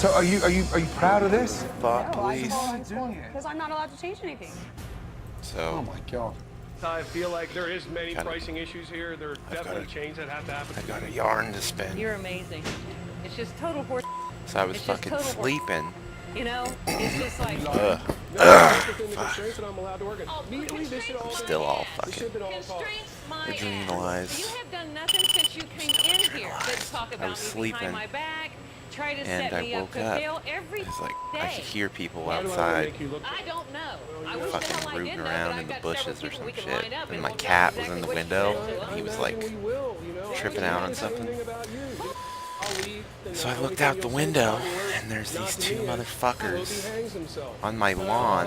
So are you proud of this? Thought No, I police. told him because I'm not allowed to change anything. So. Oh my God. I feel like there is many pricing issues here. There are definitely changes that have to happen. I got a yarn to spin. You're amazing. It's just total horse. So I was fucking sleeping. You know, it's just like. Still all fucking adrenalized. You have done nothing since you came in here. But talk about I was me sleeping, behind my back. Try to and set me I up woke to up. fail every It's like day. I could hear people outside. I don't know. I wish Fucking the hell I rooting did around know, in the but I've got bushes or several some people we can shit. line up And and my we'll know cat was exactly in the what window. you're doing. And he was like tripping out on something. So I looked out the window, and there's these two motherfuckers on my lawn,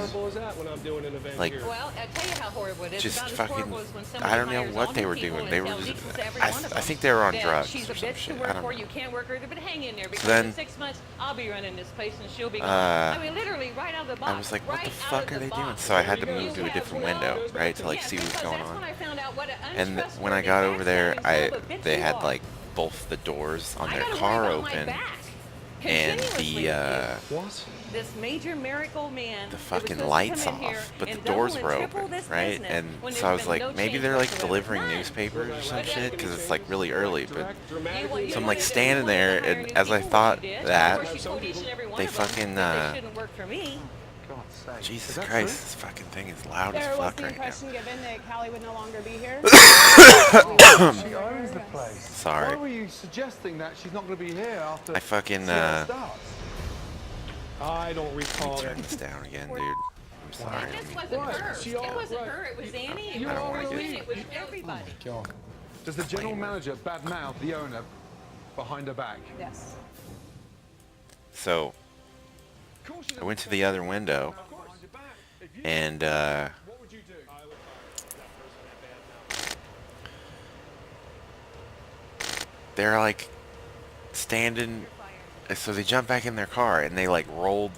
like, Well, I tell you how horrible it is. just About as fucking, horrible as when somebody I don't know hires what all they new were people doing. and They were tells just, equals to every I one of them think they were on that drugs she's or a some bitch to shit. work I don't for. know. You can't work her, but hang in there because then- in 6 months I'll be running this place and she'll be gone. I mean, literally right out of the box. I was like, what right the out fuck of are the they doing? box. So I had to move You to a have different no- window, right, to like Yeah, see what was because going that's on. when I found out what an And when I untrustworthy, got over there, backstabbing son of a bitch they you had are. like both the doors on I their gotta car worry about my open, back and continuously the with this major miracle man the that was fucking supposed to lights come in here off, but the and double doors and were triple open, this right? business And when so I there's was been like, no maybe change they're like whatsoever. delivering None. newspapers or some shit, because it's like really early. But so So I'm like standing there, and as I thought that, they fucking Jesus Christ, this fucking thing is loud as There was fuck the right now. impression given that Callie would no longer be here. She owns the place. Sorry. Why were you suggesting that she's not going to be here after? I fucking starts? I don't recall. turn this down again, dude. I'm sorry. This wasn't her. It wasn't her. It was Annie. It I don't was wanna Lynn. get- It was everybody. God. Does the general manager badmouth the owner behind her back? Yes. So I went to the other window, and they're like standing. So they jumped back in their car, and they like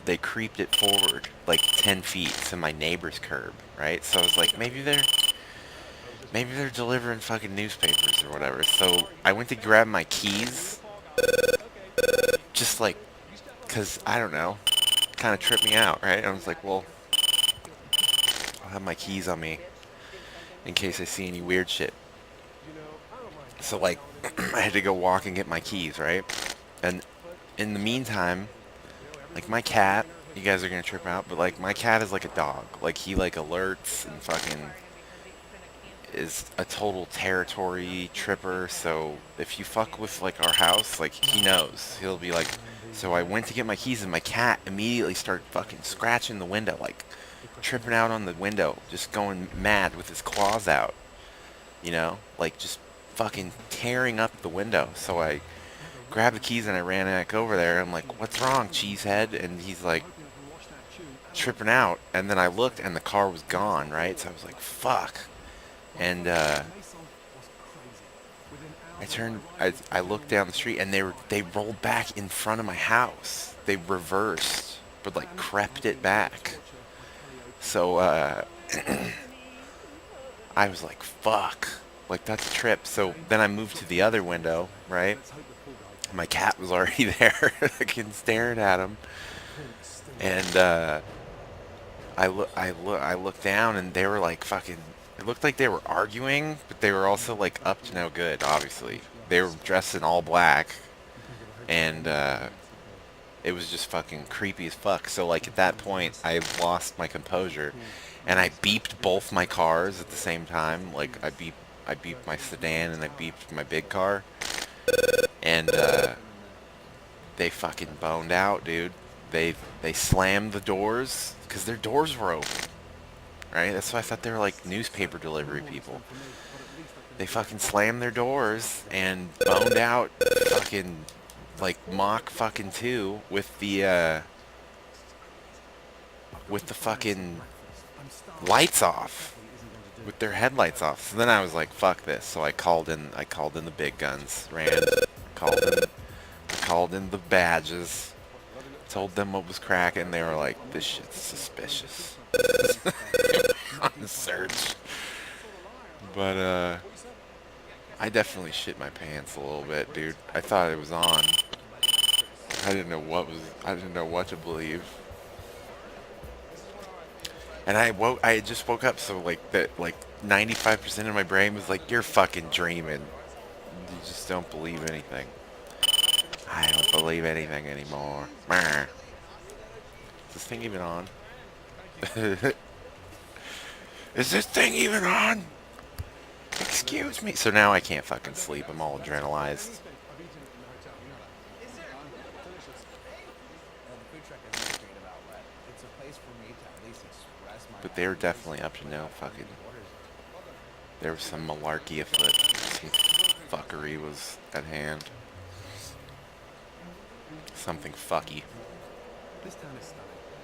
they creeped it forward like 10 feet to my neighbor's curb, right? So I was like, maybe they're delivering fucking newspapers or whatever. So I went to grab my keys, just like, cause I don't know, kind of tripped me out, right? I was like, well, I'll have my keys on me in case I see any weird shit. So like, I had to go walk and get my keys, right? And in the meantime, like my cat, you guys are gonna trip out, but like my cat is like a dog. Like he like alerts and fucking is a total territory tripper. So if you fuck with like our house, like he knows. He'll be like, so I went to get my keys and my cat immediately started fucking scratching the window, like tripping out on the window, just going mad with his claws out. You know, like just fucking tearing up the window. So I grabbed the keys and I ran back over there. I'm like, what's wrong, cheesehead? And he's like tripping out. And then I looked and the car was gone, right? So I was like, fuck. And I looked down the street and they rolled back in front of my house. They reversed, but like crept it back. So I was like, fuck. Like, that's a trip. So then I moved to the other window, right? My cat was already there, fucking staring at him. And I looked down, and they were like fucking. It looked like they were arguing, but they were also like up to no good. Obviously, they were dressed in all black, and it was just fucking creepy as fuck. So like at that point, I lost my composure, and I beeped both my cars at the same time. Like I beeped my sedan and I beeped my big car. And they fucking boned out, dude. They slammed the doors because their doors were open, right? That's why I thought they were like newspaper delivery people. They fucking slammed their doors and boned out, fucking like Mach fucking 2 with the fucking lights off. With their headlights off. So then I was like, fuck this. So I called in the big guns, called in the badges, told them what was cracking. They were like, this shit's suspicious. On the search. But I definitely shit my pants a little bit, dude. I thought it was on. I didn't know what to believe. And I had just woke up, so like that, like 95% of my brain was like, "You're fucking dreaming. You just don't believe anything." I don't believe anything anymore. Is this thing even on? Is this thing even on? Excuse me. So now I can't fucking sleep. I'm all adrenalized. But they were definitely up to no fucking... There was some malarkey afoot. Some fuckery was at hand. Something fucky. This town is stunning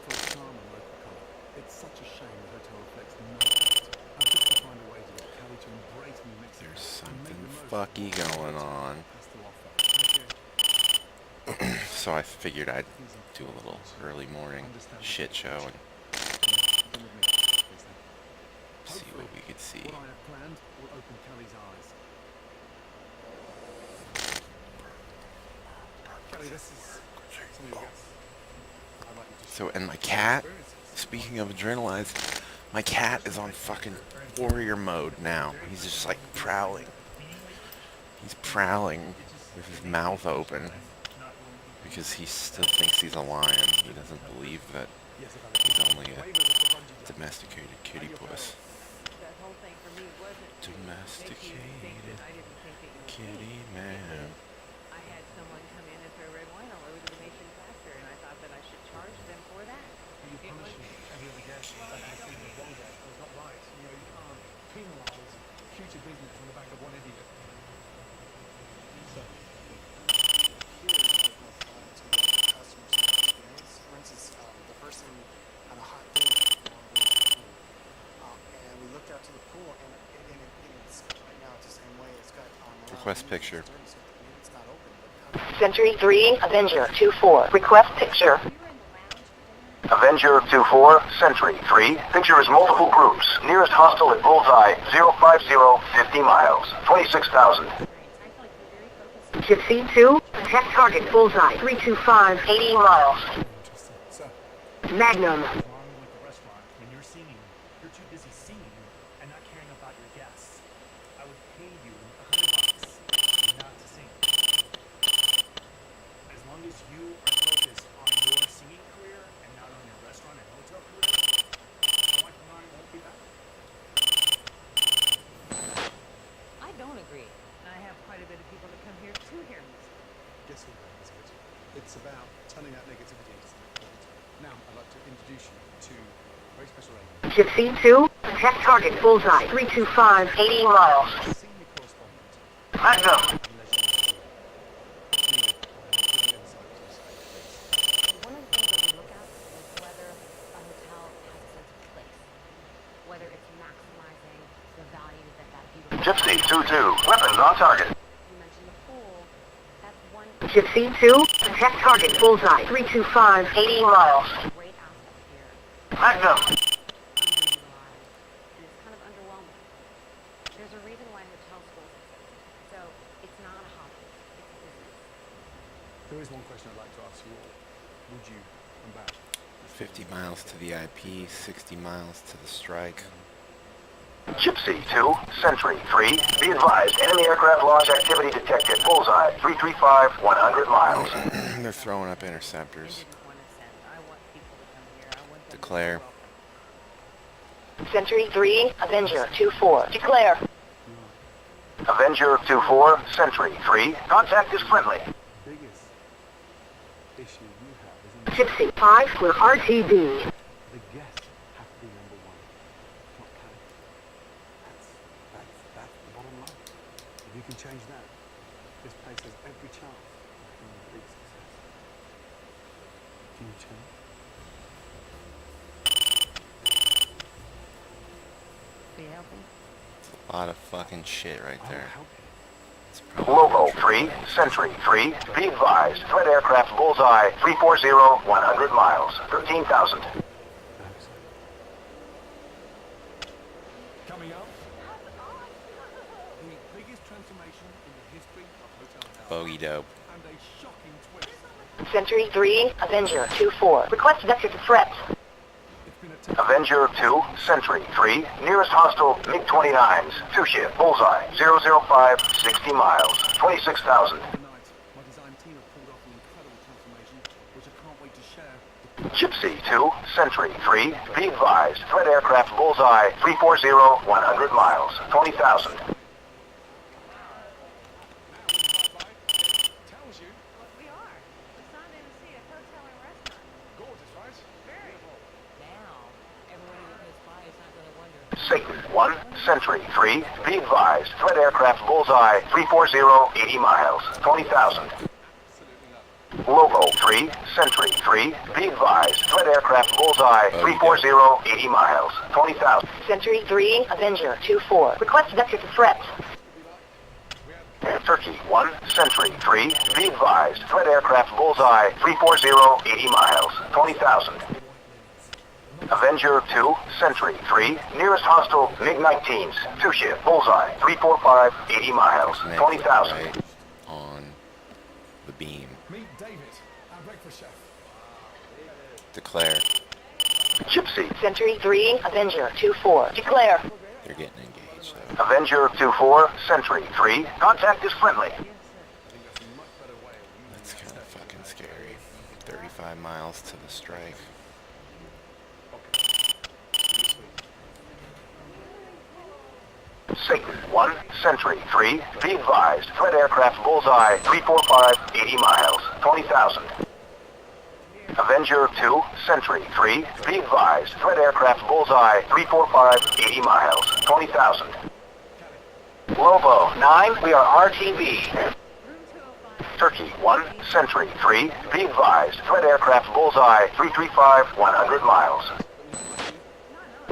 for its charm and local colour. It's such a shame the hotel reflects no of it. I've got to find a way to get Cali to embrace New Mexico. There's something fucky going on. So I figured I'd do a little early morning shit show and see what we could see. What I have planned will open Cali's eyes. Cali, this is some of your guests. I'd like you to So, and my cat, speaking of adrenalized, my cat is on fucking warrior mode now. He's just like prowling. He's prowling with his mouth open because he still thinks he's a lion. He doesn't believe that he's only a domesticated kitty puss. That whole thing for me wasn't to make you think Domesticated that I didn't think that you were kitty crazy. man. I had someone come in and throw red wine all over the Venetian factor, and I thought that I should charge them for that. You punish every other guest that has seen with one guest. That's not right. You know, you can't penalise future business on the back of one idiot. So, for instance, the person had a hot day and we looked out to the pool, and it's right now it's the same way. It's got Request picture. It's not open, but Century 3, Avenger 2-4. Request picture. Avenger 2-4, Century 3. Picture is multiple groups. Nearest hostile at Bullseye, 050, 50 miles, 26,000. Gypsy 2, attack target Bullseye 325, 80 miles. so Magnum. Wrong with the restaurant when you're singing. You're too busy singing and not caring about your guests. I would pay you $100 not to sing. As long as you are focused on your singing career and not on your restaurant and hotel career, I want to won't be back. I don't agree. And I have quite a bit of people that come here to hear music. guess what that is, Katie? It's about turning that negativity into something positive. Now, I'd like to introduce you to a very special lady. Gypsy 2, attack target Bullseye 325, 80 miles. Senior correspondent. Magnum. One of the things that we look at is whether a hotel has a sense of place, whether it's maximizing the value that that beautiful... Gypsy 2-2. Weapons on target. You mentioned the pool. That's one Gypsy 2, attack target Bullseye 325, 80 miles. great aspect here. Magnum. Underutilized, and it's kind of underwhelming. There's a reason why hotel schools exist. So it's not a hobby, it's a business. There is one question I'd like to ask you all. Would you come back? 50 miles to the IP, 60 miles to the strike. Gypsy 2, Century 3. Be advised, enemy aircraft launch activity detected. Bullseye 335, 100 miles. They're throwing up interceptors. Didn't want to send. I want people to come here. I want them Declare. to be welcome. Century 3, Avenger 2-4. Declare. Avenger 2-4, Century 3. Contact is friendly. Biggest issue you have is Gypsy 5, we're RTB. the guests have to be number one, not Cali. That's the bottom line. If you can change that, this place has every chance of being a big success. Can you change? Be helping. A lot of fucking shit right I'll there. help you. It's probably Lobo 3, Century 3. Be advised, threat aircraft Bullseye 340, 100 miles, 13,000. I hope so. Coming up, the biggest transformation in the history of hotel house, bogey dope. and a shocking twist. Sentry 3, Avenger 2-4. Request vector to threat. Avenger 2, Sentry 3, nearest hostile MiG-29s, 2-ship, bullseye, 005, 60 miles, 26,000. Overnight, my design team have pulled off an incredible transformation, which I can't wait to share. Gypsy 2, Sentry 3, be advised, threat aircraft bullseye, 340, 100 miles, 20,000. Tells you. We are. The Sun Embassy, a hotel and restaurant. Gorgeous, right? Very. Now, everybody that goes by is not going to wonder. Satan 1, Sentry 3, be advised, threat aircraft bullseye, 340, 80 miles, 20,000. Lobo 3, Sentry 3, be advised, threat aircraft bullseye, 340, 80 miles, 20,000. Sentry 3, Avenger 2-4. Request vector to threat. Turkey 1, Sentry 3, be advised, threat aircraft bullseye, 340, 80 miles, 20,000. Avenger 2, Sentry 3, nearest hostile MiG-19s, 2-ship, bullseye, 345, 80 miles, 20,000. Right on the beam. Meet David, our breakfast chef. Declare. Gypsy. Sentry 3, Avenger 2-4. Declare. They're getting engaged though. Avenger 2-4, Sentry 3, contact is friendly. That's kind of fucking scary. 35 miles to the strike. Satan 1, Sentry 3, be advised, threat aircraft bullseye, 345, 80 miles, 20,000. Avenger 2, Sentry 3, be advised, threat aircraft bullseye, 345, 80 miles, 20,000. Lobo 9, we are RTB. Turkey 1, Sentry 3, be advised, threat aircraft bullseye, 335, 100 miles.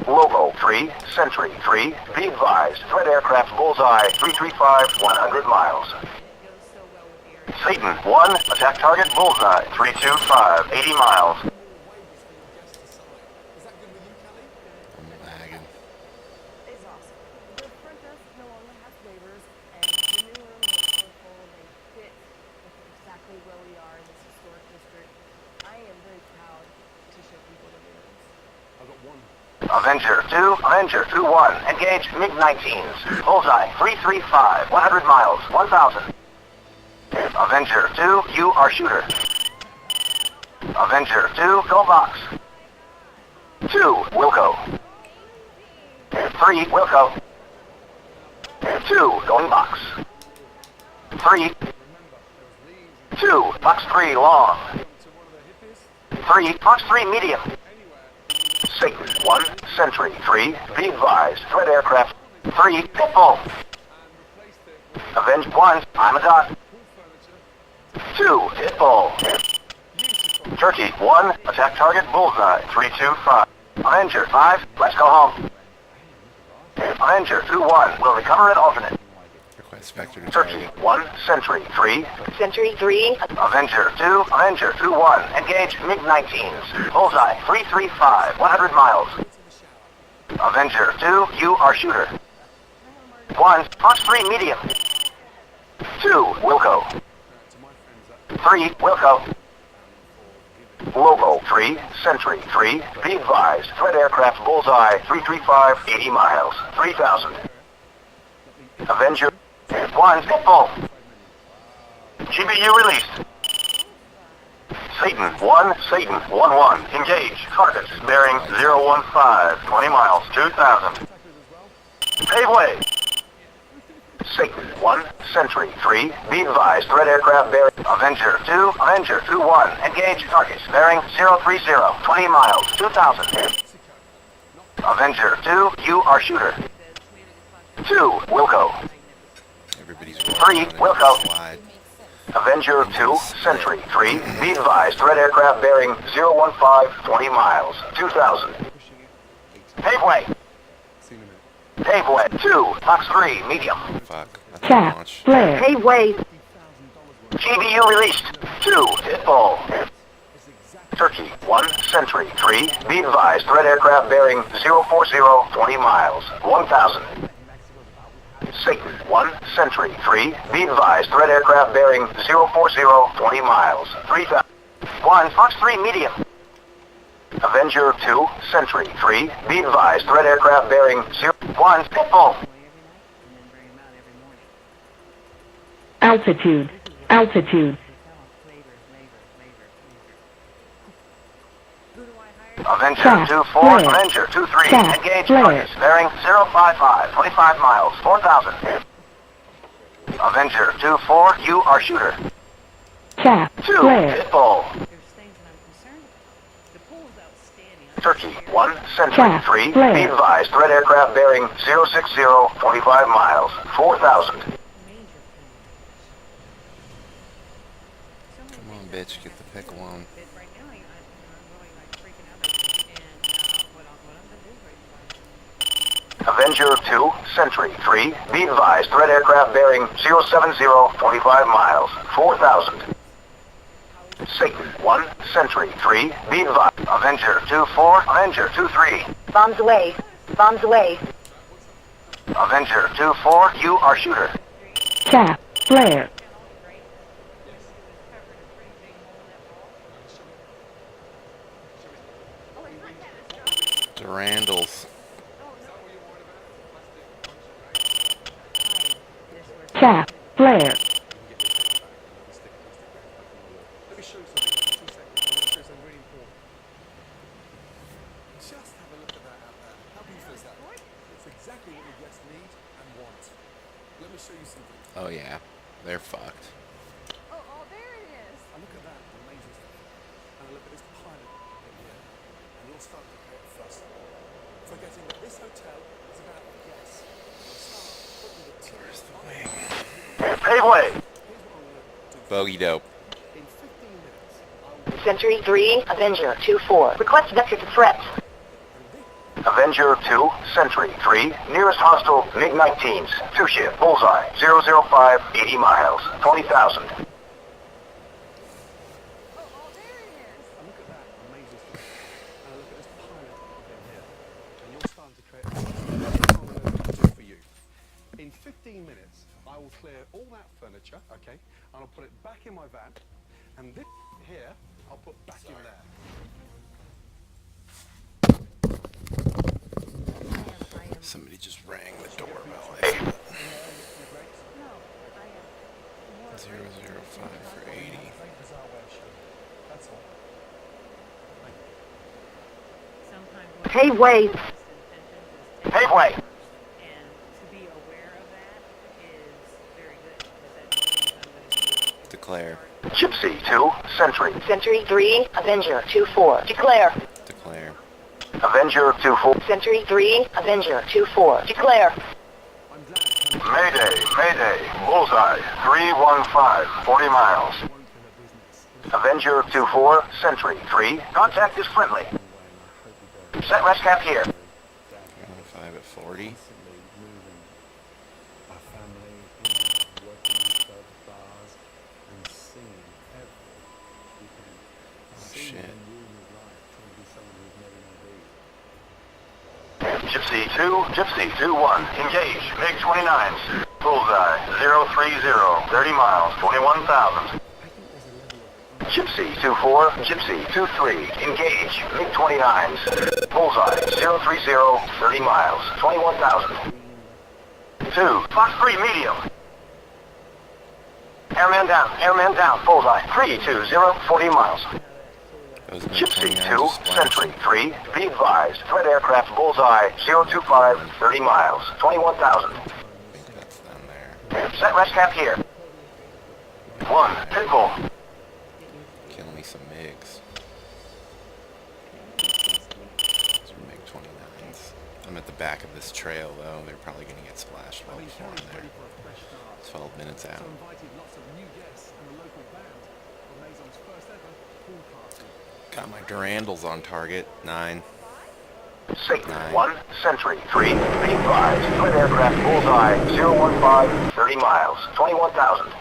Lobo 3, Sentry 3, be advised, threat aircraft bullseye, 335, 100 miles. Satan 1, attack target bullseye, 325, 80 miles. I'm lagging. It's awesome. The front desk no longer has waivers, and the new rooms are colorful. They fit with exactly where we are in this historic district. I am very proud to show people the new rooms. I've got one. Avenger 2, Avenger 2-1, engage MiG-19s, bullseye, 335, 100 miles, 1,000. Avenger 2, you are shooter. Avenger 2, go box. 2, Wilco. 3, Wilco. 2, going box. 3. 2, box 3, long. 3, box 3, medium. Satan 1, Sentry 3, be advised, threat aircraft. 3, pitbull. Avenge 1, I'm a dot. 2, pitbull. Turkey 1, attack target bullseye, 325. Avenger 5, let's go home. Avenger 2-1, will recover at alternate. Request vector to Turkey target. 1, Sentry 3. Sentry 3, Avenger 2, Avenger 2-1, engage MiG-19s, bullseye, 335, 100 miles. Avenger 2, you are shooter. 1, Fox 3, medium. 2, Wilco. 3, Wilco. Lobo 3, Sentry 3, be advised, threat aircraft bullseye, 335, 80 miles, 3,000. Avenger 1, pitbull. GBU released. Satan 1, Satan 1-1, engage, targets, bearing 015, 20 miles, 2,000. Pave way. Satan 1, Sentry 3, be advised, threat aircraft bearing Avenger 2, Avenger 2-1, engage targets, bearing 030, 20 miles, 2,000. Avenger 2, you are shooter. 2, Wilco. Everybody's 3, rolling on it. Wilco. Slide. Avenger 2, Sentry 3, be advised, threat aircraft bearing 015, 20 miles, 2,000. Pave way. Pave way. 2, Fox 3, medium. Fuck. That's a launch. Pave way. GBU released. 2, pitbull. Turkey 1, Sentry 3, be advised, threat aircraft bearing 040, 20 miles, 1,000. Satan 1, Sentry 3, be advised, threat aircraft bearing 040, 20 miles, 3,000. 1, Fox 3, medium. Avenger 2, Sentry 3, be advised, threat aircraft bearing 0, 1, pitbull. Altitude. Altitude. Avenger Track, 2-4, flare. Avenger 2-3, Track, engage flare. targets, bearing 055, 25 miles, 4,000. Avenger 2-4, you are shooter. Tap. 2, Flare. pitbull. There's things that I'm concerned about. The pool is outstanding. Turkey 1, Sentry Track, 3, flare. be advised, threat aircraft bearing 060, 25 miles, 4,000. Major Come on, bitch, get the pick one. But right now, I'm really like freaking out about it. And what I'm gonna do right now. Avenger 2, Sentry 3, be advised, threat aircraft bearing 070, 25 miles, 4,000. Satan 1, Sentry 3, be advised, Avenger 2-4, Avenger 2-3. Bombs away. Bombs away. Avenger 2-4, you are shooter. Tap. Flare. Durandals. Tap. Flare. Let me show you something. 2 seconds. I'm going to show you something really important. Just have a look at that out there. How beautiful is that? It's exactly what your guests need and want. Let me show you something. Oh yeah, they're fucked. Oh, there it is. I look at that amazing stuff. And I look at this pilot in here. And you'll start to pay it first. Forgetting that this hotel is about the guests. You'll start putting the tears on it. Pave way. Here's what I'm going to do. Bogey dope. In 15 minutes, I will... Sentry 3, Avenger 2-4. Request vector to threat. Avenger 2, Sentry 3, nearest hostile MiG-19s, 2-ship, bullseye, 005, 80 miles, 20,000. Oh, there it is. I look at that amazing stuff. And I look at this pilot in here. And you're starting to create... Here's what I'm going to do for you. In 15 minutes, I will clear all that furniture, okay? And I'll put it back in my van. And this here, I'll put back in there. Somebody just rang the doorbell. 005 for 80. That's all. Sometimes what Pave way. best intentions is Pave way. and to be aware of that is very good because that means I'm going to Declare. Gypsy 2, Sentry. Sentry 3, Avenger 2-4. Declare. Declare. Avenger 2-4. Sentry 3, Avenger 2-4. Declare. Mayday, Mayday, bullseye, 315, 40 miles. Avenger 2-4, Sentry 3, contact is friendly. Set rest cap here. 5 at 40. Oh shit. Gypsy 2, Gypsy 2-1, engage, MiG-29s, bullseye, 030, 30 miles, 21,000. Gypsy 2-4, Gypsy 2-3, engage, MiG-29s, bullseye, 030, 30 miles, 21,000. 2, Fox 3, medium. Airman down, bullseye, 320, 40 miles. Gypsy 2, Sentry 3, be advised, threat aircraft bullseye, 025, 30 miles, 21,000. I think that's them there. Set rest cap here. 1, pitbull. Kill me some MiGs. Those are MiG-29s. I'm at the back of this trail though. They're probably going to get splashed well before I'm there. 12 minutes out. Invited lots of new guests and a local band for Maison's first ever pool party. Got my Durandals on target. 9. Satan 1, Sentry 3, be advised, threat aircraft bullseye, 015, 30 miles, 21,000.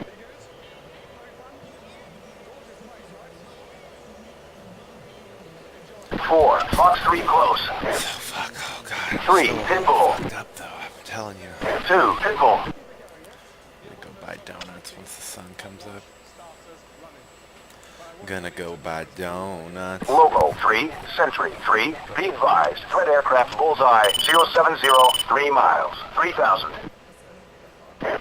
4, Fox 3 close. So fuck. Oh god. 3, So pitbull. fucked up though. I'm telling you. 2, pitbull. I'm gonna go buy donuts once the sun comes up. Gonna go buy donuts. Logo 3, Sentry 3, be advised, threat aircraft bullseye 070, 3 miles, 3,000.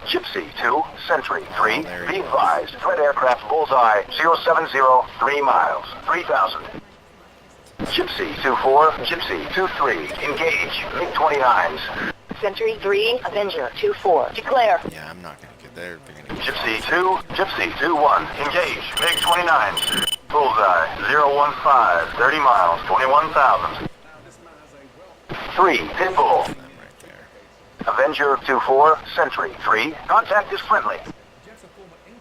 Gypsy 2, Sentry 3, there be he advised, threat aircraft bullseye 070, 3 miles, 3,000. Gypsy 2-4, Gypsy 2-3, engage, MiG-29s. Sentry 3, Avenger 2-4, declare. Yeah, I'm not gonna get there. They're gonna get Gypsy 2, Gypsy 2-1, engage, MiG-29s. Bullseye 015, 30 miles, 21,000. 3, Pitbull. them right there. Avenger 2-4, Sentry 3, contact is friendly.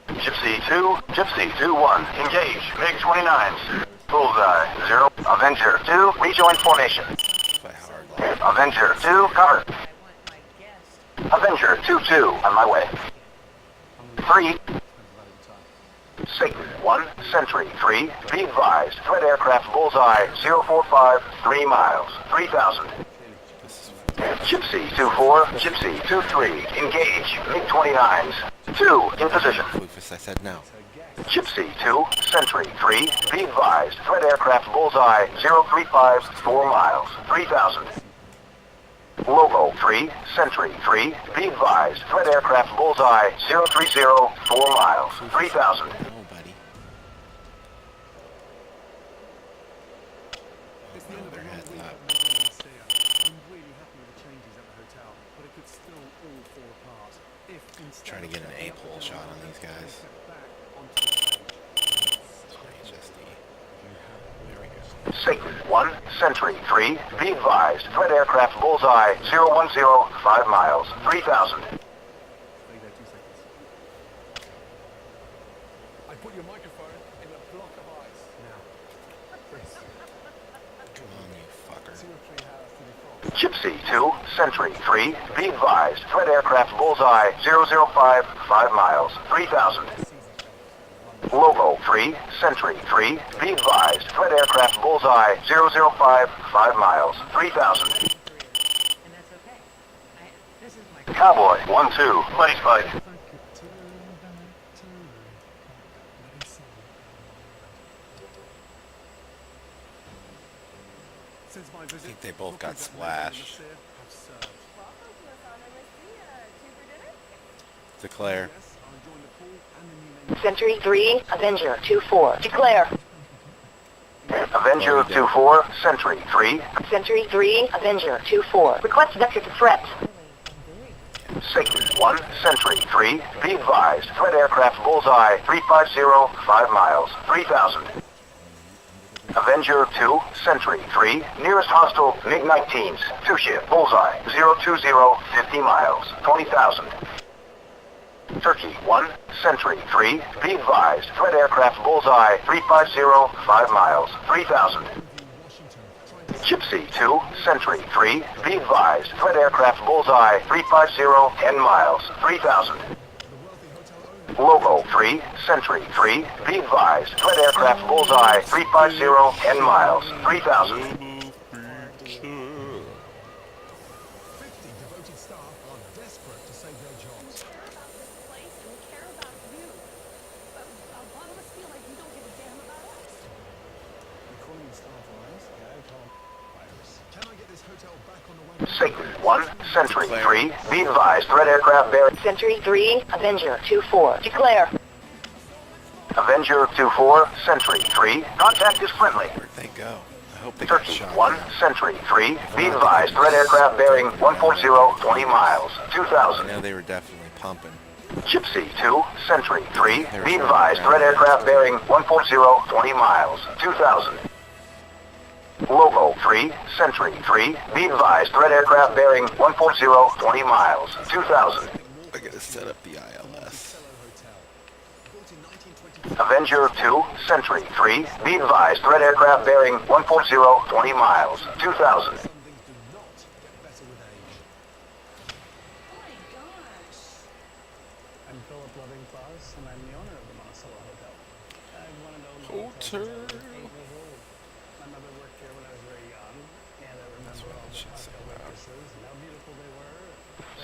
Gypsy 2, Gypsy 2-1, engage, MiG-29s. Bullseye 0, Avenger 2, rejoin formation. Play hard line. Avenger 2, cover. I want my guest. Avenger 2-2, on my way. 3, Satan 1, Sentry 3, be advised, threat aircraft bullseye 045, 3 miles, 3,000. Gypsy 2-4, Gypsy 2-3, engage, MiG-29s. 2, in position. Floofus, I said no. Gypsy 2, Sentry 3, be advised, threat aircraft bullseye 035, 4 miles, 3,000. Logo 3, Sentry 3, be advised, threat aircraft bullseye 030, 4 miles, 3,000. No, buddy. It's the end of Their a long heads week up. at Melbourne and Sia. I'm really happy with the changes at the hotel, but it could still all fall apart if instead Trying to of get an stepping up A-pole the shot on demand, these guys. they stepped back onto the stage. HSD. There we go. Satan 1, Sentry 3, be advised, threat aircraft bullseye 010, 5 miles, 3,000. Stay there 2 seconds. I put your microphone in a block of ice. Now, Chris, Come on, you fucker. 2 or 3 hours to default. Gypsy 2, Sentry 3, be advised, threat aircraft bullseye 005, 5 miles, 3,000. Logo 3, Sentry 3, be advised, threat aircraft bullseye 005, 5 miles, 3,000. And that's okay. This is my Cowboy 1-2, buddy spike. If I could turn back time, let me see. Since my visit, I think they both got bookings at Melbourne and splashed. Sia have surged. Welcome to us on MSC. Two for dinner? Declare. Yes, I'll enjoy the pool and the new menu. Sentry 3, Avenger 2-4, declare. Avenger 2-4, Sentry 3, Sentry 3, Avenger 2-4, request vector to threat. Satan 1, Sentry 3, be advised, threat aircraft bullseye 350, 5 miles, 3,000. Avenger 2, Sentry 3, nearest hostile MiG-19s, 2-ship, bullseye 020, 50 miles, 20,000. Turkey 1, Sentry 3, be advised, threat aircraft bullseye 350, 5 miles, 3,000. Gypsy 2, Sentry 3, be advised, threat aircraft bullseye 350, 10 miles, 3,000. Logo 3, Sentry 3, be advised, threat aircraft bullseye 350, 10 miles, 3,000. 50 devoted staff are desperate to save their jobs. Care about this place and we care about you. But a lot of us feel like you don't give a damn about us. You're calling in staff lines? Yeah, Tom. Virus. Can I get this hotel back on the way? Satan 1, Sentry 3, be advised, threat aircraft bearing. Sentry 3, Avenger 2-4, declare. Avenger 2-4, Sentry 3, contact is friendly. Where'd they go? I hope they got Turkey shot. 1, Sentry 3, be advised, threat aircraft bearing 140, 20 miles, I 2,000. know they were definitely pumping. Gypsy 2, Sentry 3, be advised, threat aircraft bearing 140, 20 miles, 2,000. Logo 3, Sentry 3, be advised, threat aircraft bearing 140, 20 miles, 2,000. I gotta set up the ILS. Avenger 2, Sentry 3, be advised, threat aircraft bearing 140, 20 miles, 2,000. Some things do not get better with age. Oh my gosh. I'm Philip Loving Claus, and I'm the owner of the Monticello Hotel. I've wanted to own the Hotel. hotel since I was 8 years old. My mother worked here when I was very young, and I remember all the cocktail waitresses and how beautiful they were.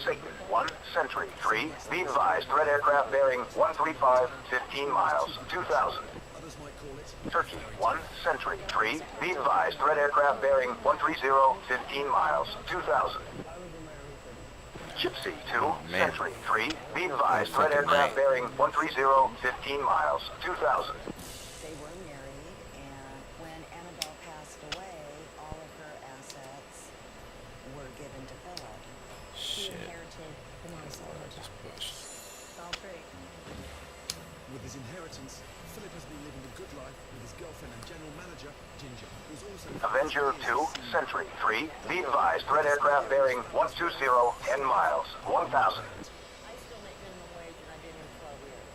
Satan 1, Sentry 3, be advised, threat aircraft bearing 135, 15 miles, 2,000. Others might call it Turkey 1, Sentry 3, be advised, threat aircraft bearing 130, 15 miles, 2000. Gypsy 2, Sentry 3, be advised, threat aircraft bearing 130, 15 miles, 2000. They were married, and when Annabelle passed away, all of her assets were given to Philip. She inherited the Marisol Hotel. All great. With his inheritance, Philip has been living a good life with his girlfriend and general manager, Ginger, who's also... Avenger 2, Sentry 3, be advised, threat aircraft bearing 120, 10 miles, 1000. I still make minimum wage, and I've been here 12 years.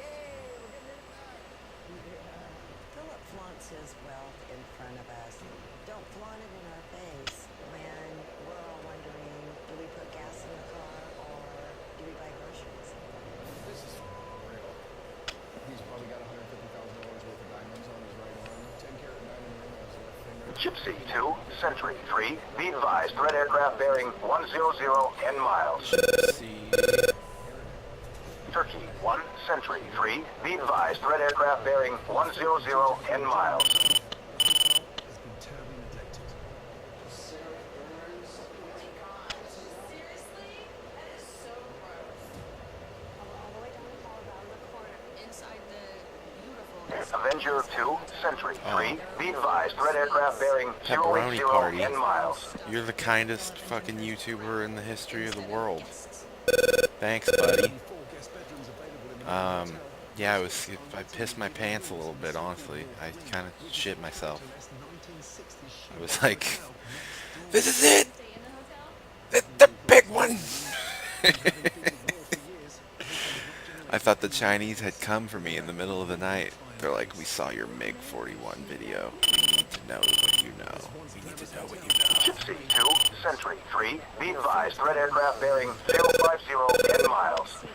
Yay, we're getting it back. Philip flaunts his wealth in front of us. Don't flaunt it in our face when we're all wondering, do we put gas in the car or do we buy groceries? This is real. He's probably got $150,000 worth of diamonds on his right arm, 10-carat diamond ring on his left finger. Gypsy 2, Sentry 3, be advised, threat aircraft bearing 100, 10 miles. Turkey 1, Sentry 3, be advised, threat aircraft bearing 100, 10 miles. has been terribly neglected. Seriously? That is so gross. All the way down the hall, around the corner, inside the beautiful... Avenger 2, Sentry 3, be advised, threat aircraft bearing 080, Pepperoni party. 10 miles. You're the kindest fucking YouTuber in the history of the world. Thanks, buddy. Yeah, I pissed my pants a little bit, honestly. I kind of shit myself. I was like, this is it! The big one! I thought the Chinese had come for me in the middle of the night. They're like, we saw your MiG-41 video. We need to know what you know. We need to know what you know. Gypsy 2, Sentry 3, be advised, threat aircraft bearing 050, 10 miles.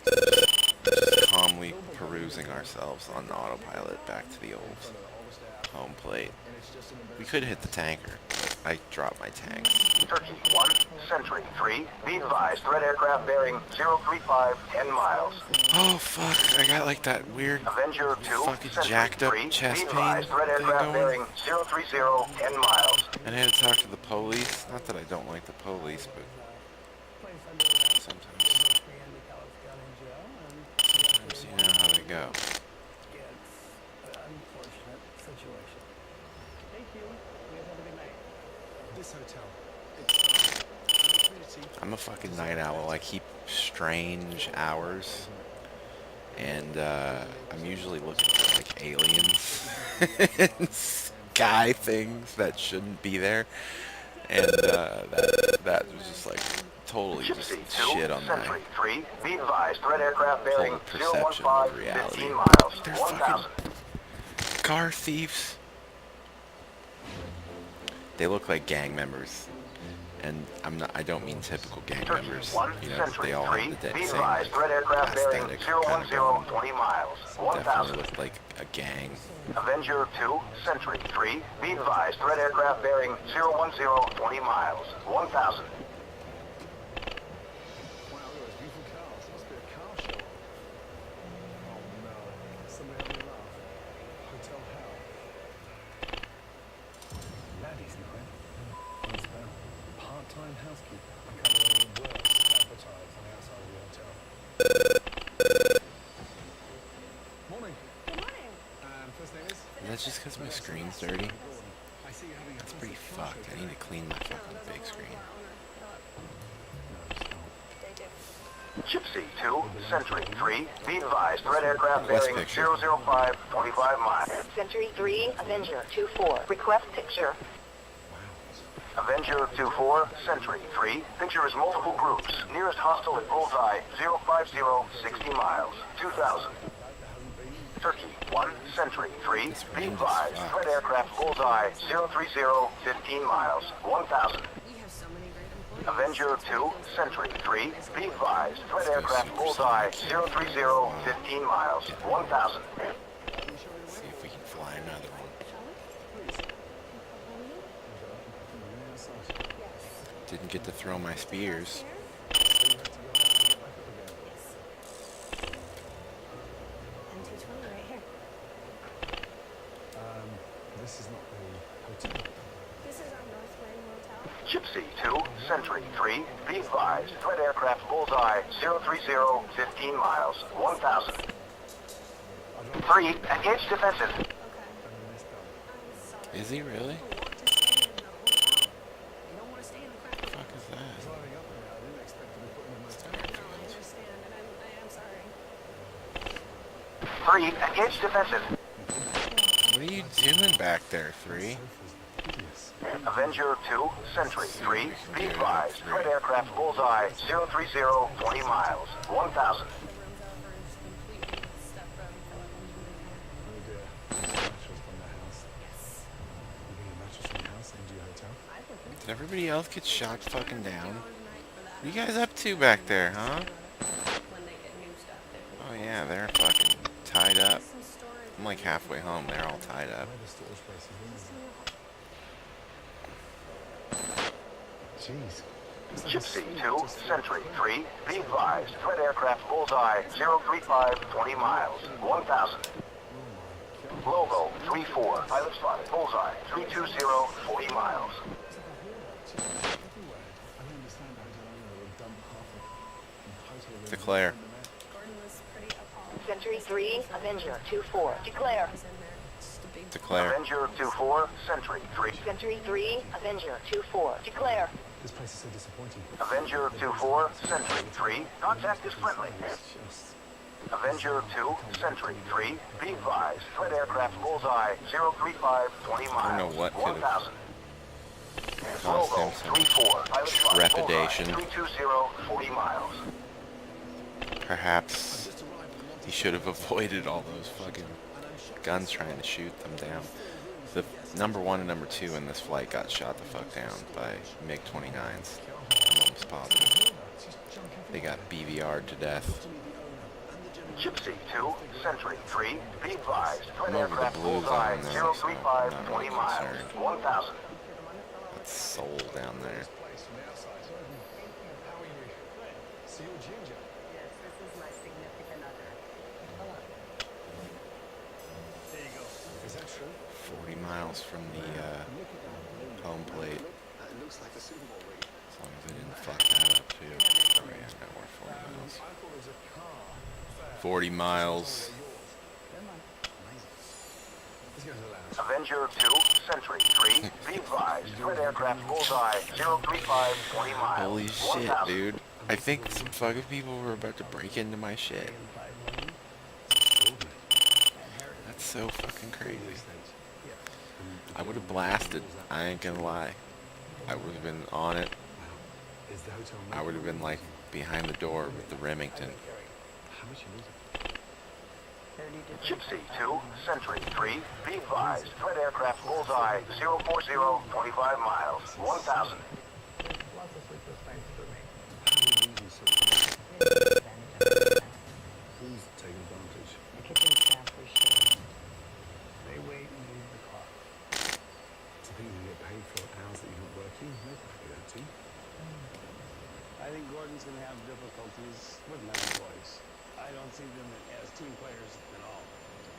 Just calmly perusing ourselves on autopilot back to the old home plate. We could hit the tanker, but I dropped my tank. Turkey 1, Sentry 3, be advised, threat aircraft bearing 035, 10 miles. Oh fuck, I got like that weird Avenger 2, fucking Sentry jacked up 3, chest be pain advised, threat thing aircraft going. bearing 030, 10 miles. And I had to talk to the police. Not that I don't like the police, but sometimes you know how they go. Unfortunate situation. Thank you. You guys have a good night. This hotel, it's community. I'm a fucking night owl. I keep strange hours. And I'm usually looking for like aliens and sky things that shouldn't be there. And that was just like totally just shit on my Sentry 3, be advised, threat aircraft bearing whole perception of 015, reality. 15 miles, They're 1000. fucking car thieves. They look like gang members. And I don't mean typical gang Turkey members. 1, You know, Sentry they all 3, have the be same advised, threat aircraft bearing aesthetic kind of 010, going. 20 miles, Definitely 1000. look like a gang. Avenger 2, Sentry 3, be advised, threat aircraft bearing 010, 20 miles, 1000. Wow, look at those beautiful cars. Must be a car show. Oh no. Somebody having a laugh. Hotel Hell. Laddie's night. What's that? Part-time housekeeper. I'm kind of the worst advertised on the outside of the hotel. Morning. Good morning. First name is? Is that just because my screen's dirty? I see you having a That's pretty fucked. I need to clean my fucking big screen. Gypsy 2, Sentry 3, be advised, threat aircraft Request bearing picture. 005, 25 miles. Sentry 3, Avenger 2-4. Request picture. Avenger 2-4, Sentry 3, pictures multiple groups. Nearest hostile at bullseye, 050, 60 miles, 2000. Turkey 1, Sentry 3, be advised, threat aircraft bullseye, 030, 15 miles, 1000. We have so many great employees. Avenger 2, Sentry 3, be advised, threat aircraft bullseye, 030, 15 miles, 1000. See if we can fly another one. Didn't get to throw my spears. And 220, right? this is not the hotel. This is our Northway Motel. Gypsy 2, Sentry 3, be advised, threat aircraft bullseye, 030, 15 miles, 1,000. 3, engage defensive. Is he really? You don't want to stay in the crack. What the fuck is that? Driving up there, I didn't expect to be put in a motel. No, I understand, and I am sorry. 3, engage defensive. What are you doing back there, 3? Avenger 2, Sentry 3, be advised, threat aircraft bullseye, 030, 20 miles, 1,000. Did everybody else get shot fucking down? What are you guys up to back there, huh? Oh yeah, they're fucking tied up. I'm like halfway home, they're all tied up. Jeez. Gypsy 2, Sentry 3, be advised, threat aircraft bullseye, 035, 20 miles, 1,000. Logo 34, pilot spotted, bullseye, 320, 40 miles. Declare. Sentry 3, Avenger 2-4. Declare. Declare. Avenger 2-4, Sentry 3. Sentry 3, Avenger 2-4. Declare. This place is so disappointing. Avenger 2-4, Sentry 3, contact is friendly. Avenger 2, Sentry 3, be advised, threat aircraft bullseye, 035, 20 miles, I don't know what could have 1,000. caused Logo him some 34, pilot spotted, trepidation. bullseye, 320, 40 miles. Perhaps he should have avoided all those fucking guns trying to shoot them down. The number 1 and number 2 in this flight got shot the fuck down by MiG-29s. I'm almost positive. They got BVR'd to death. Gypsy 2, Sentry 3, be advised, threat I'm over the aircraft blue bullseye, zone though, so 035, I'm not 20 really miles, concerned. 1,000. That's Seoul down there. So you're Ginger? Yes, this is my significant other. Hello. There you go. Is that true? 40 miles from the home plate. It looks like a Super Bowl ring. As long as I didn't fuck that up too. Oh yeah, I got more 40 miles. I thought it was a car. 40 miles. Let's go to the lounge. Avenger 2, Sentry 3, be advised, threat aircraft bullseye, 035, 20 miles, Holy shit, 1,000. dude. I think some fucking people were about to break into my shit. That's so fucking crazy. I would have blasted. I ain't gonna lie. I would have been on it. I would have been like behind the door with the Remington. Gypsy 2, Sentry 3, be advised, threat aircraft bullseye, 040, 25 miles, 1,000. Who's taking advantage? The kitchen staff for sure. They wait and leave the clock. To think you get paid for hours that you're not working, no I do that too. I think Gordon's going to have difficulties with my employees. I don't see them as team players at all.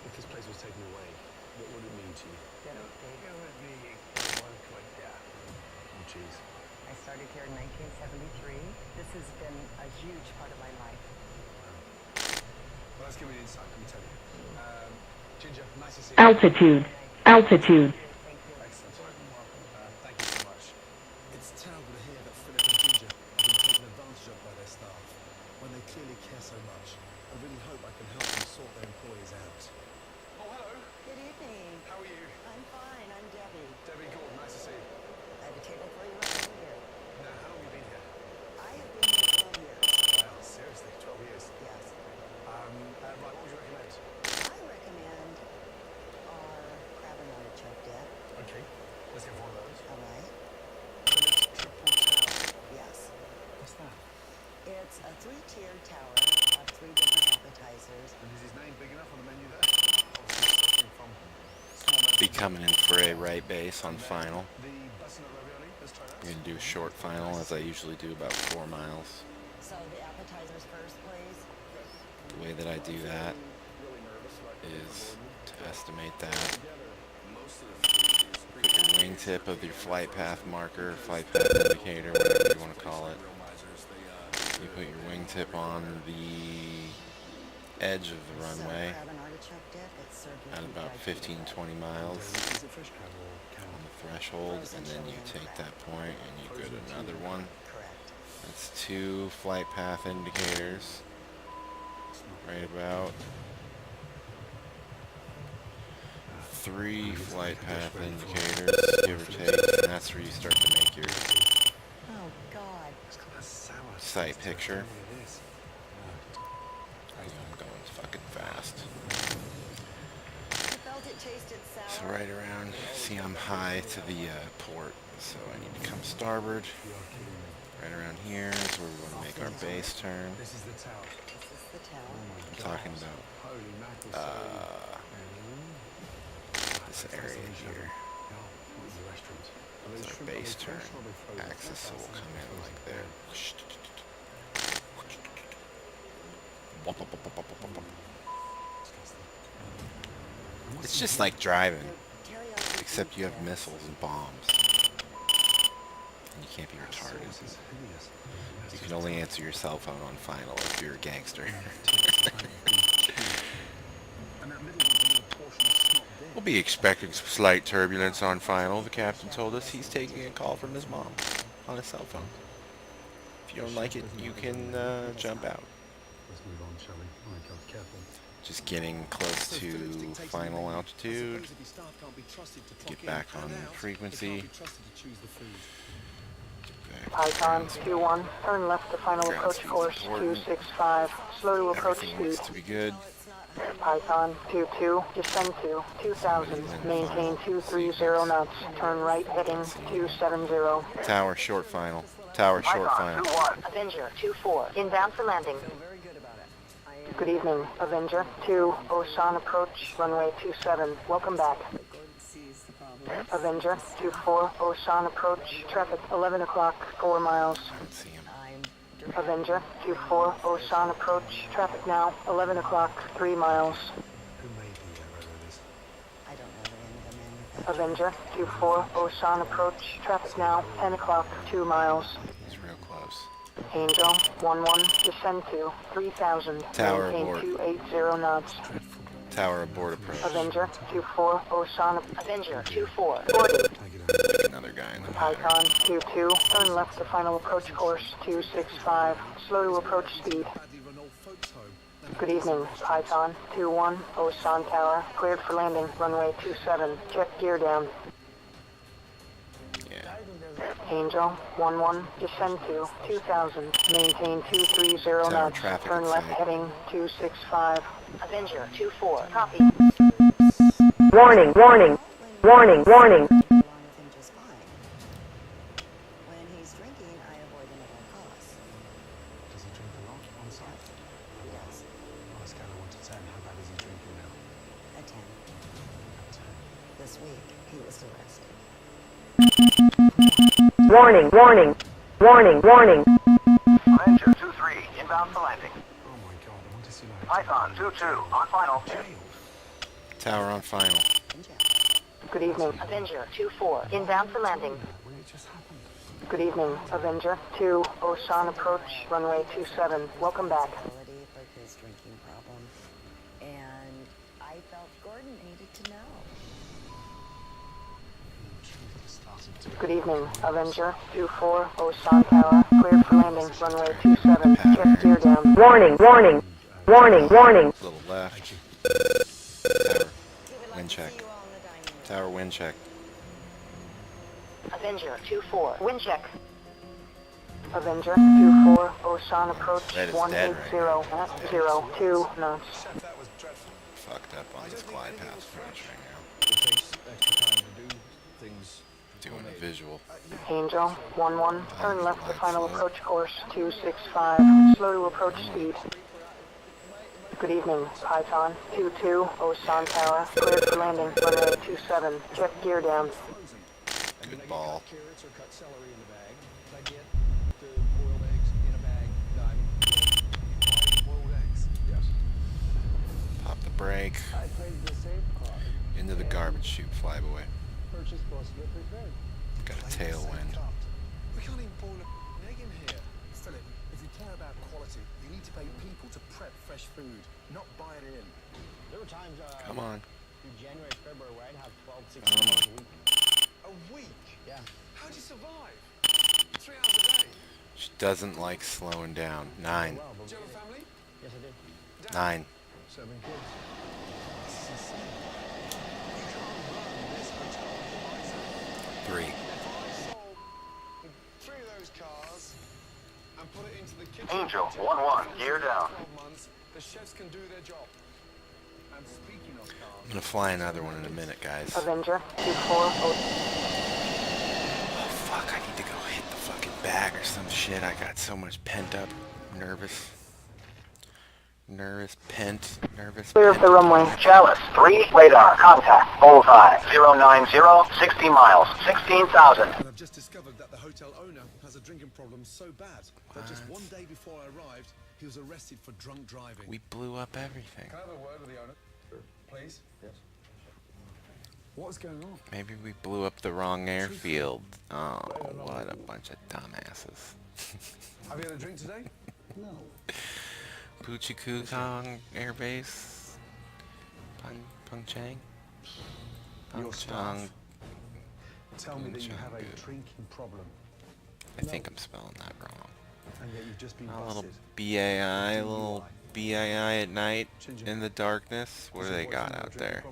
If this place was taken away, what would it mean to you? It would be one quick death. Oh, jeez. I started here in 1973. This has been a huge part of my life. Well, let's give me an insight, let me tell you. Ginger, nice to see you. Altitude. Altitude. Excellent. Thank you so much. It's terrible to hear that Philip and Ginger have been taken advantage of by their staff when they clearly care so much. I really hope I can help them sort their employees out. Oh, hello. Good evening. How are you? I'm fine. I'm Debbie. Debbie Gordon, nice to see you. I have a table for you right over here. Now, how long have you been here? I have been here 12 years. Wow, seriously, 12 years. Yes. Right, what would you recommend? I recommend our crab and artichoke dip. Okay, let's get one of those. All right. Triple tower. Yes. What's that? It's a 3-tiered tower of 3 different appetizers. And is his name big enough on the menu there? Obviously, suffering from small members. Be coming in for a right base on final. The butternut ravioli, let's try that. I'm gonna do a short final as I usually do, about 4 miles. So the appetizers first, please. The way that I do that is to estimate that Put your wingtip of your flight path marker, flight path indicator, whatever you want to call it. You put your wingtip on the edge of the runway at about 15-20 miles on the threshold, and then you take that point and you go to another one. That's 2 flight path indicators, right about 3 flight path indicators, give or take, and that's where you start to make your sight picture. I'm going fucking fast. So right around, see I'm high to the port, so I need to come starboard. Right around here is where we want to make our base turn. This is the tower. I'm talking about this area here. It's our base turn axis, so we'll come in like there. It's just like driving, except you have missiles and bombs. And you can't be retarded. You can only answer your cell phone on final if you're a gangster. We'll be expecting some slight turbulence on final. The captain told us he's taking a call from his mom on his cell phone. If you don't like it, you can jump out. Let's move on, shall we? Oh my God, careful. Just getting close to final altitude. Get back on frequency. Python 2-1, turn left to final approach course 265, slow to approach speed. Everything looks to be good. Python 2-2, descend to 2000, maintain 230 knots, turn right heading 270. Tower short final. Tower short final. Python 2-1, Avenger 2-4, inbound for landing. Good evening, Avenger 2, Osan approach, runway 27, welcome back. Avenger 2-4, Osan approach, traffic 11 o'clock, 4 miles. I don't see him. Avenger 2-4, Osan approach, traffic now 11 o'clock, 3 miles. Avenger 2-4, Osan approach, traffic now 10 o'clock, 2 miles. He's real close. Angel 1-1, descend to 3000, Tower maintain abort. 280 knots. Tower abort approach. Avenger 2-4, Osan, Avenger 2-4, boarding. Like another guy in the pattern. Python 2-2, turn left to final approach course 265, slow to approach speed. Good evening, Python 2-1, Osan Tower, cleared for landing, runway 27, check gear down. Yeah. Angel 1-1, descend to 2000, maintain 230 knots, turn left heading 265. Avenger 2-4, copy. Warning, warning, warning, warning. When he's drinking, I avoid him at all costs. Does he drink a lot on site? Yes, On a scale of 1 to 10, how bad is he drinking now? a 10. A 10. This week, he was arrested. Warning, warning, warning, warning. Avenger 2-3, inbound for landing. Oh my God, I want to see like Python 2-2, on final. Tower on final. Good evening, Avenger 2-4, inbound for landing. when it just happened. Good evening, Avenger 2, Osan approach, runway 27, welcome back. For his drinking problem. And I felt Gordon needed to know. Good evening, Avenger 2-4, Osan Tower, cleared for landing, runway 27, check gear down. Warning, warning, warning, warning. Little left. Tower. Wind check. Tower wind check. Avenger 2-4, wind check. Avenger 2-4, Osan approach, That is 180 dead at 02 knots. Fucked up on this glide path approach right now. It takes extra time to do things. Doing a visual. Angel 1-1, turn left to final approach course 265, slow to approach speed. Good evening, Python 2-2, Osan Tower, cleared for landing, runway 27, check gear down. Good ball. Carrots or cut celery in the bag. I get the boiled eggs in a bag, diamond. Boiled eggs? Yes. Pop the brake. I played the safe card. Into the garbage chute, flyboy. Purchase supposed to get prepared. Got a tailwind. We can't even boil an egg in here. Philip, if you care about quality, you need to pay people to prep fresh food, not buy it in. There were times, Come on. through January, February, where I'd have 12, 16 Come hours on. a week. A week? Yeah. How'd you survive? 3 hours a day? She doesn't like slowing down. 9. Well, but Do you have a family? yes, I did. 9. 7 kids. This is insane. You can't run this hotel with the lights out. 3. If I sold 3 of those cars and put it into the kitchen... Angel 1-1, gear down. 12 months, the chefs can do their job. And speaking of cars... I'm gonna fly another one in a minute, guys. Avenger 240. Oh fuck, I need to go hit the fucking bag or some shit. I got so much pent up. Nervous. Nervous. Clear of the runway. Chalice 3, radar, contact, bullseye, 090, 60 miles, 16,000. And I've just discovered that the hotel owner has a drinking problem so bad that just one day before I arrived, he was arrested for drunk driving. We blew up everything. Can I have a word with the owner? Please? Yes. What's going on? Maybe we blew up the wrong airfield. Oh, what a bunch of dumbasses. Have you had a drink today? No. Puchikutong Air Base. Pungchang? Your Pungchang. staff tell me that you have a Pungchang. drinking problem, I think I'm spelling that wrong. and yet you've just been A little busted. BAI, a little BAI at night in the darkness. What do they got out there?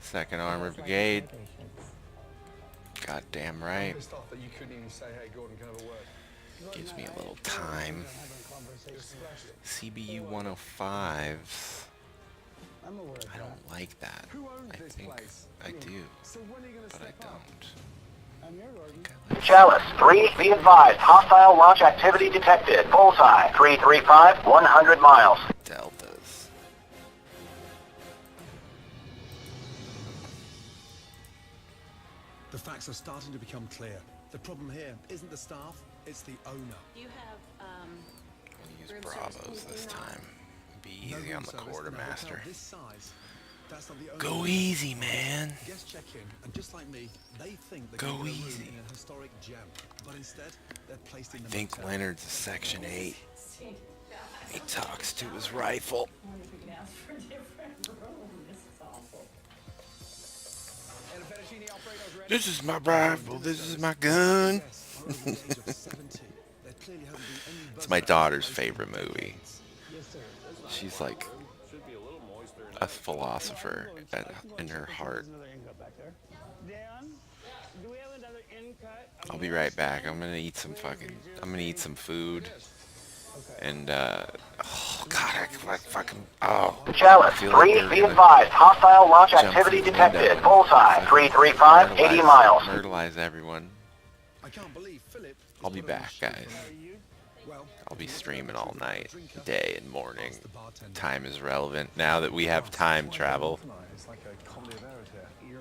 2nd Armored Brigade. Goddamn right. Pissed off that you couldn't even say, hey, Gordon, can I have a word? Gives me a little time. CBU 105s. I'm aware of I don't like that. Who owns I this think place? I do, So when are you going to but I step up? don't. I'm here, Gordon. Chalice 3, be advised, hostile launch activity detected. Bullseye, 335, 100 miles. Deltas. The facts are starting to become clear. The problem here isn't the staff, it's the owner. You have, We'll use room Bravos service this police time. Be No easy room on the service in a quartermaster. hotel this size. That's not the only Go way. easy, man. Guests check in, and just like me, they think they Go can get a room easy. in a historic gem, but instead they're placed in the I think motel. Leonard's a Section 8. He talks to his rifle. This is my rifle. This is my gun. It's my daughter's favorite movie. She's like a philosopher in her heart. Dan, do we have another in cut? I'll be right back. I'm gonna eat some food. And oh god, I fucking Chalice I feel 3, like be they're advised, hostile launch jump activity through the detected. window. Bullseye, 335, 80 miles. Myrtleize everyone. I can't believe Philip. I'll be back, guys. Well, I'll be streaming all night, day and morning. Time is relevant now that we have time travel. it's like a comedy of errors here.